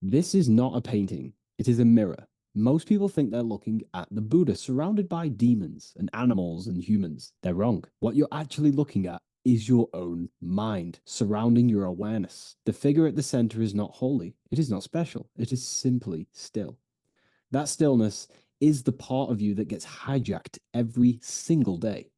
This is not a painting, it is a mirror. Most people think they're looking at the Buddha surrounded by demons and animals and humans. They're wrong. What you're actually looking at is your own mind surrounding your awareness. The figure at the center is not holy, it is not special, it is simply still. That stillness is the part of you that gets hijacked every single day.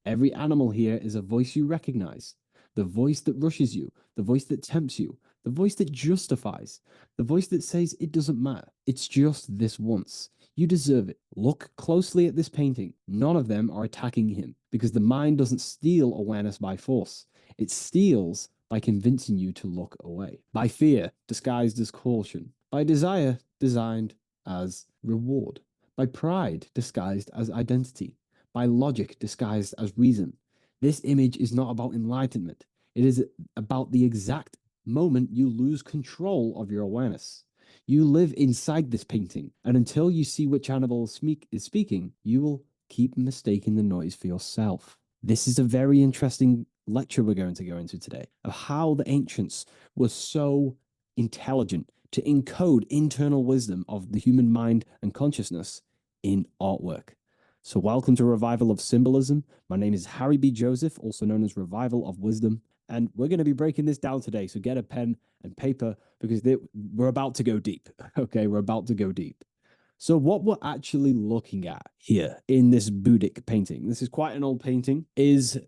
Every animal here is a voice you recognize, the voice that rushes you, the voice that tempts you, the voice that justifies, the voice that says it doesn't matter. It's just this once. You deserve it. Look closely at this painting. None of them are attacking him because the mind doesn't steal awareness by force. It steals by convincing you to look away, by fear disguised as caution, by desire designed as reward, by pride disguised as identity, by logic disguised as reason. This image is not about enlightenment. It is about the exact moment you lose control of your awareness. You live inside this painting, and until you see which animal is speaking, you will keep mistaking the noise for yourself. This is a very interesting lecture we're going to go into today of how the ancients were so intelligent to encode internal wisdom of the human mind and consciousness in artwork. So, welcome to Revival of Symbolism. My name is Harry B. Joseph, also known as Revival of Wisdom, and we're going to be breaking this down today. So, get a pen and paper because we're about to go deep. Okay, we're about to go deep. So, what we're actually looking at here in this Buddhic painting, this is quite an old painting, is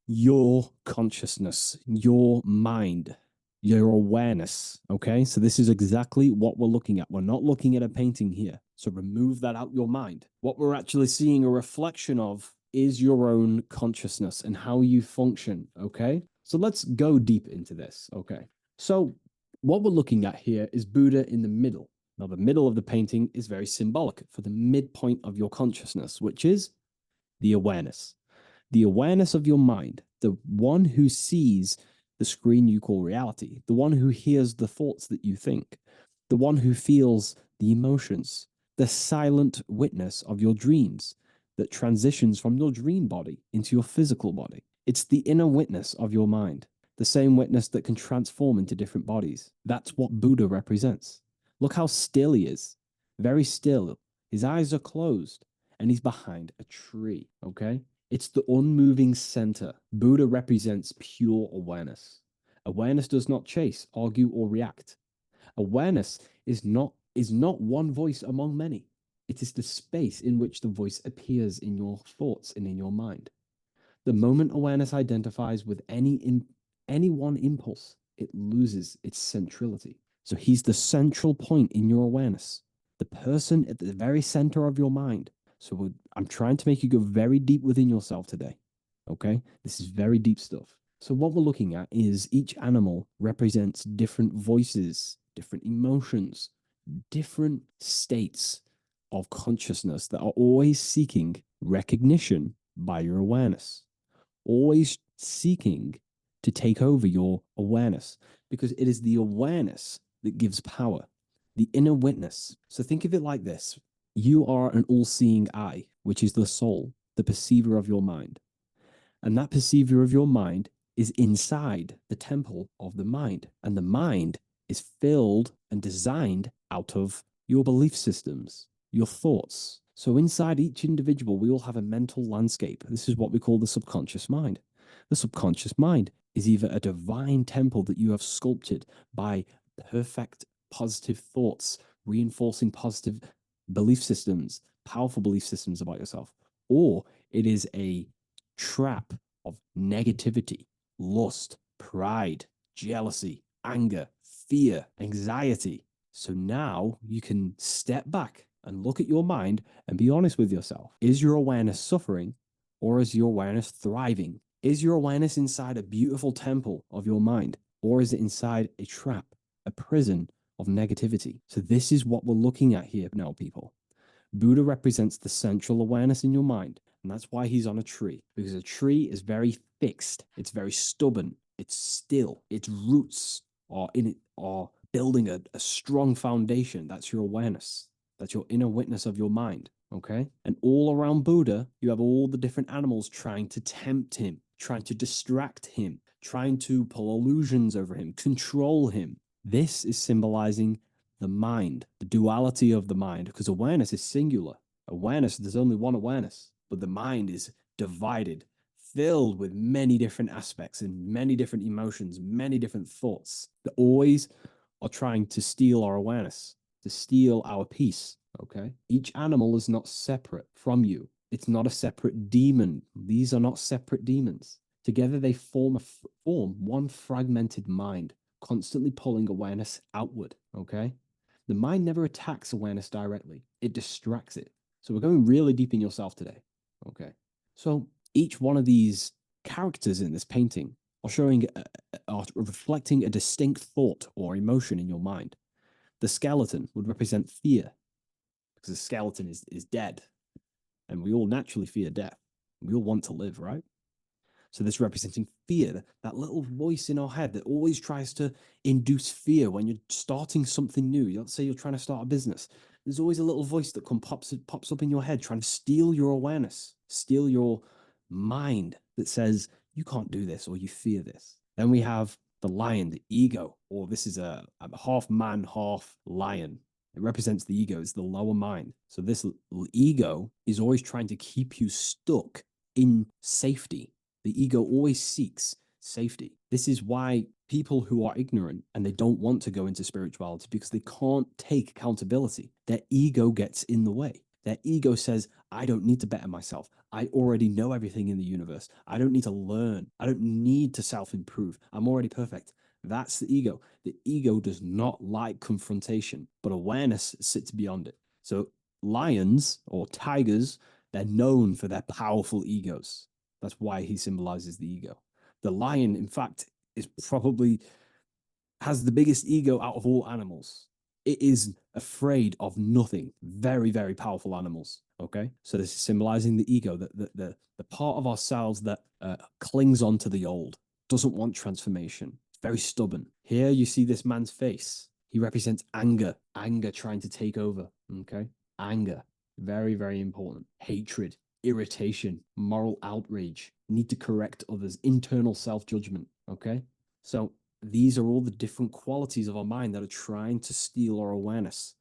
your consciousness, your mind, your awareness. Okay, so this is exactly what we're looking at. We're not looking at a painting here. So remove that out your mind. What we're actually seeing a reflection of is your own consciousness and how you function. Okay, so let's go deep into this. Okay, so what we're looking at here is Buddha in the middle. Now, the middle of the painting is very symbolic for the midpoint of your consciousness, which is the awareness. The awareness of your mind, the one who sees the screen you call reality, the one who hears the thoughts that you think, the one who feels the emotions, the silent witness of your dreams that transitions from your dream body into your physical body. It's the inner witness of your mind, the same witness that can transform into different bodies. That's what Buddha represents. Look how still he is, very still. His eyes are closed and he's behind a tree, okay? It's the unmoving center. Buddha represents pure awareness. Awareness does not chase, argue, or react. Awareness is not one voice among many. It is the space in which the voice appears in your thoughts and in your mind. The moment awareness identifies with any one impulse, it loses its centrality. So he's the central point in your awareness, the person at the very center of your mind. So I'm trying to make you go very deep within yourself today. Okay? This is very deep stuff. So what we're looking at is each animal represents different voices, different emotions, different states of consciousness that are always seeking recognition by your awareness, always seeking to take over your awareness because it is the awareness that gives power, the inner witness. So think of it like this: you are an all seeing eye, which is the soul, the perceiver of your mind. And that perceiver of your mind is inside the temple of the mind. And the mind is filled and designed out of your belief systems, your thoughts. So inside each individual, we all have a mental landscape. This is what we call the subconscious mind. The subconscious mind is either a divine temple that you have sculpted by perfect positive thoughts, reinforcing positive belief systems, powerful belief systems about yourself, or it is a trap of negativity, lust, pride, jealousy, anger, fear, anxiety. So now you can step back and look at your mind and be honest with yourself. Is your awareness suffering or is your awareness thriving? Is your awareness inside a beautiful temple of your mind or is it inside a trap, a prison of negativity? So this is what we're looking at here now, people. Buddha represents the central awareness in your mind. And that's why he's on a tree, because a tree is very fixed, it's very stubborn, it's still, its roots are building a strong foundation. That's your awareness. That's your inner witness of your mind. Okay. And all around Buddha, you have all the different animals trying to tempt him, trying to distract him, trying to pull illusions over him, control him. This is symbolizing the mind, the duality of the mind, because awareness is singular. Awareness, there's only one awareness, but the mind is divided, filled with many different aspects and many different emotions, many different thoughts that always are trying to steal our awareness, to steal our peace. Okay. Each animal is not separate from you. It's not a separate demon. These are not separate demons. Together they form one fragmented mind, constantly pulling awareness outward. Okay. The mind never attacks awareness directly, it distracts it. So we're going really deep in yourself today. Okay. So each one of these characters in this painting are showing, are reflecting a distinct thought or emotion in your mind. The skeleton would represent fear, because the skeleton is dead, and we all naturally fear death. We all want to live, right? So this representing fear, that little voice in our head that always tries to induce fear when you're starting something new. Let's say you're trying to start a business. There's always a little voice that pops up in your head trying to steal your awareness, steal your mind, that says you can't do this or you fear this. Then we have the lion, the ego, or this is a half man, half lion. It represents the ego, it's the lower mind. So this ego is always trying to keep you stuck in safety. The ego always seeks safety. This is why people who are ignorant and they don't want to go into spirituality, because they can't take accountability. Their ego gets in the way. Their ego says, I don't need to better myself. I already know everything in the universe. I don't need to learn. I don't need to self-improve. I'm already perfect. That's the ego. The ego does not like confrontation, but awareness sits beyond it. So lions or tigers, they're known for their powerful egos. That's why he symbolizes the ego. The lion, in fact, is probably has the biggest ego out of all animals. It is afraid of nothing. Very, very powerful animals. Okay. So this is symbolizing the ego, the part of ourselves that clings on to the old, doesn't want transformation. It's very stubborn. Here you see this man's face. He represents anger, anger trying to take over. Okay. Anger. Very, very important. Hatred, irritation, moral outrage, need to correct others, internal self judgment. Okay. So these are all the different qualities of our mind that are trying to steal our awareness.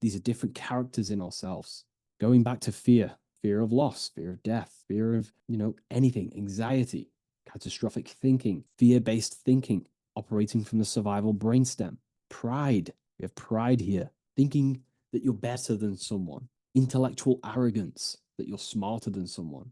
These are different characters in ourselves. Going back to fear, fear of loss, fear of death, fear of, anything, anxiety, catastrophic thinking, fear-based thinking, operating from the survival brainstem, pride. We have pride here, thinking that you're better than someone, intellectual arrogance, that you're smarter than someone,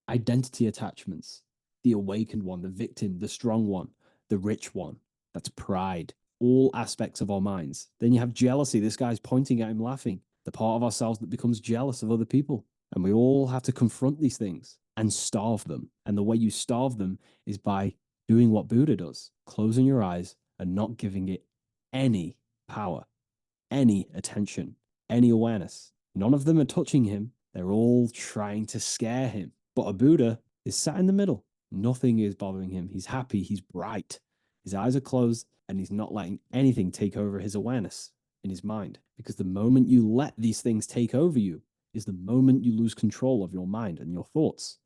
identity attachments, the awakened one, the victim, the strong one, the rich one. That's pride. All aspects of our minds. Then you have jealousy. This guy's pointing at him laughing. The part of ourselves that becomes jealous of other people. And we all have to confront these things and starve them. And the way you starve them is by doing what Buddha does, closing your eyes and not giving it any power, any attention, any awareness. None of them are touching him. They're all trying to scare him. But a Buddha is sat in the middle. Nothing is bothering him. He's happy. He's bright. His eyes are closed and he's not letting anything take over his awareness in his mind. Because the moment you let these things take over you is the moment you lose control of your mind and your thoughts.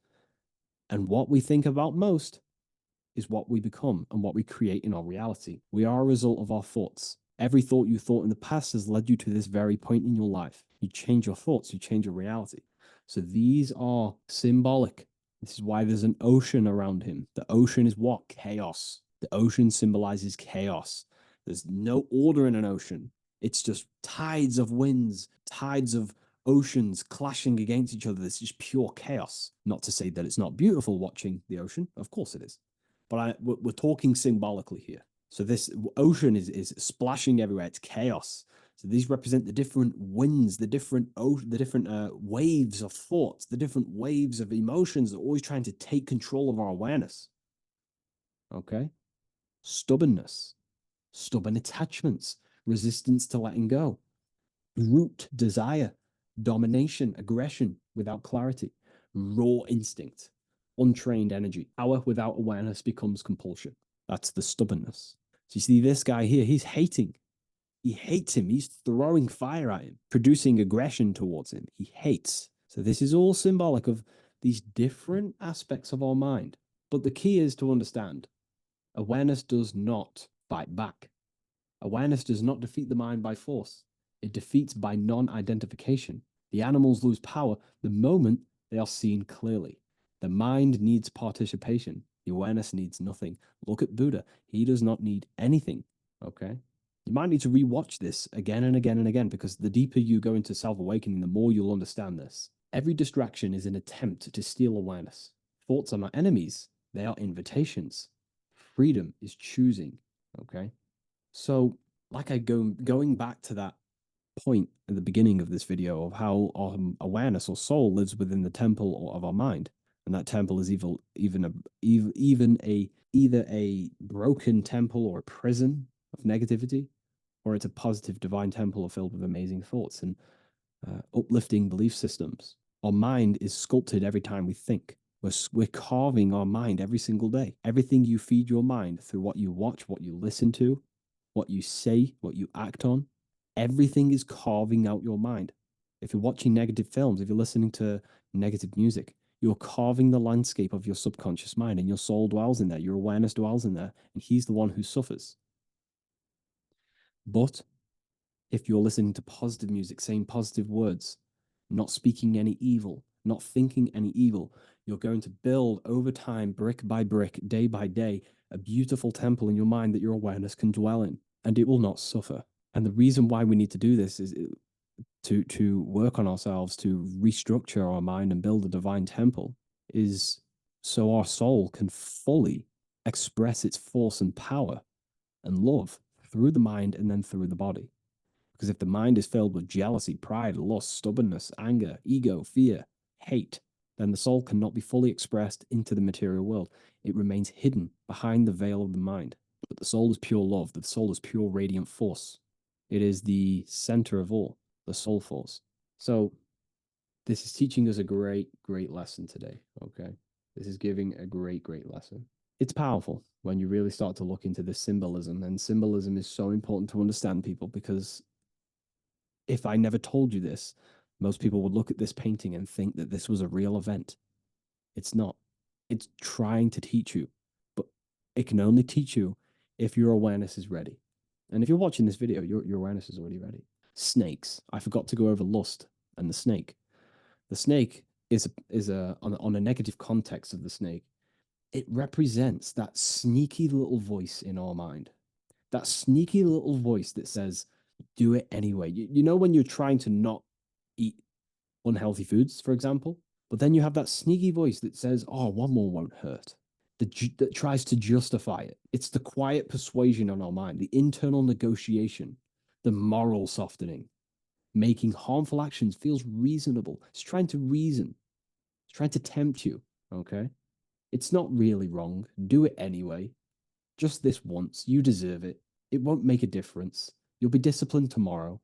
And what we think about most is what we become and what we create in our reality. We are a result of our thoughts. Every thought you thought in the past has led you to this very point in your life. You change your thoughts, you change your reality. So these are symbolic. This is why there's an ocean around him. The ocean is what? Chaos. The ocean symbolizes chaos. There's no order in an ocean. It's just tides of winds, tides of oceans clashing against each other. It's just pure chaos. Not to say that it's not beautiful watching the ocean. Of course it is. But we're talking symbolically here. So this ocean is splashing everywhere. It's chaos. So these represent the different winds, the different waves of thoughts, the different waves of emotions that are always trying to take control of our awareness. Okay? Stubbornness, stubborn attachments, resistance to letting go, root desire, domination, aggression without clarity, raw instinct, untrained energy. Power without awareness becomes compulsion. That's the stubbornness. So you see this guy here, he's hating. He hates him. He's throwing fire at him, producing aggression towards him. He hates. So this is all symbolic of these different aspects of our mind. But the key is to understand awareness does not fight back. Awareness does not defeat the mind by force, it defeats by non identification. The animals lose power the moment they are seen clearly. The mind needs participation, the awareness needs nothing. Look at Buddha, he does not need anything. Okay? You might need to rewatch this again and again and again because the deeper you go into self awakening, the more you'll understand this. Every distraction is an attempt to steal awareness. Thoughts are not enemies, they are invitations. Freedom is choosing. Okay? So, like going back to that point at the beginning of this video of how our awareness or soul lives within the temple of our mind, and that temple is either a broken temple or a prison of negativity, or it's a positive divine temple filled with amazing thoughts and uplifting belief systems. Our mind is sculpted every time we think. We're carving our mind every single day. Everything you feed your mind through what you watch, what you listen to, what you say, what you act on, everything is carving out your mind. If you're watching negative films, if you're listening to negative music, you're carving the landscape of your subconscious mind, and your soul dwells in there, your awareness dwells in there, and he's the one who suffers. But if you're listening to positive music, saying positive words, not speaking any evil, not thinking any evil, you're going to build over time, brick by brick, day by day, a beautiful temple in your mind that your awareness can dwell in, and it will not suffer. And the reason why we need to do this is to work on ourselves, to restructure our mind and build a divine temple, is so our soul can fully express its force and power and love through the mind and then through the body. Because if the mind is filled with jealousy, pride, lust, stubbornness, anger, ego, fear, hate, then the soul cannot be fully expressed into the material world. It remains hidden behind the veil of the mind. But the soul is pure love. The soul is pure radiant force. It is the center of all, the soul force. So this is teaching us a great, great lesson today. Okay. This is giving a great, great lesson. It's powerful when you really start to look into the symbolism, and symbolism is so important to understand, people, because if I never told you this, most people would look at this painting and think that this was a real event. It's not. It's trying to teach you, but it can only teach you if your awareness is ready. And if you're watching this video, your awareness is already ready. Snakes. I forgot to go over lust and the snake. The snake is on a negative context of the snake. It represents that sneaky little voice in our mind, that sneaky little voice that says, do it anyway. You know, when you're trying to not eat unhealthy foods, for example, but then you have that sneaky voice that says, oh, one more won't hurt, that tries to justify it. It's the quiet persuasion on our mind, the internal negotiation, the moral softening, making harmful actions feels reasonable. It's trying to reason, it's trying to tempt you, okay? It's not really wrong. Do it anyway. Just this once. You deserve it. It won't make a difference. You'll be disciplined tomorrow.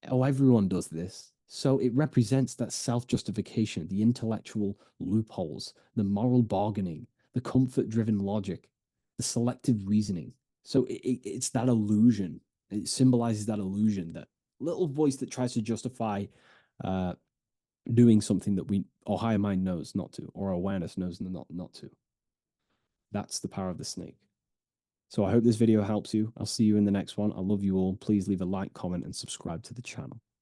Oh, everyone does this. So it represents that self justification, the intellectual loopholes, the moral bargaining, the comfort driven logic, the selective reasoning. So it's that illusion. It symbolizes that illusion, that little voice that tries to justify uh, doing something that our higher mind knows not to, or our awareness knows not to. That's the power of the snake. So I hope this video helps you. I'll see you in the next one. I love you all. Please leave a like, comment, and subscribe to the channel.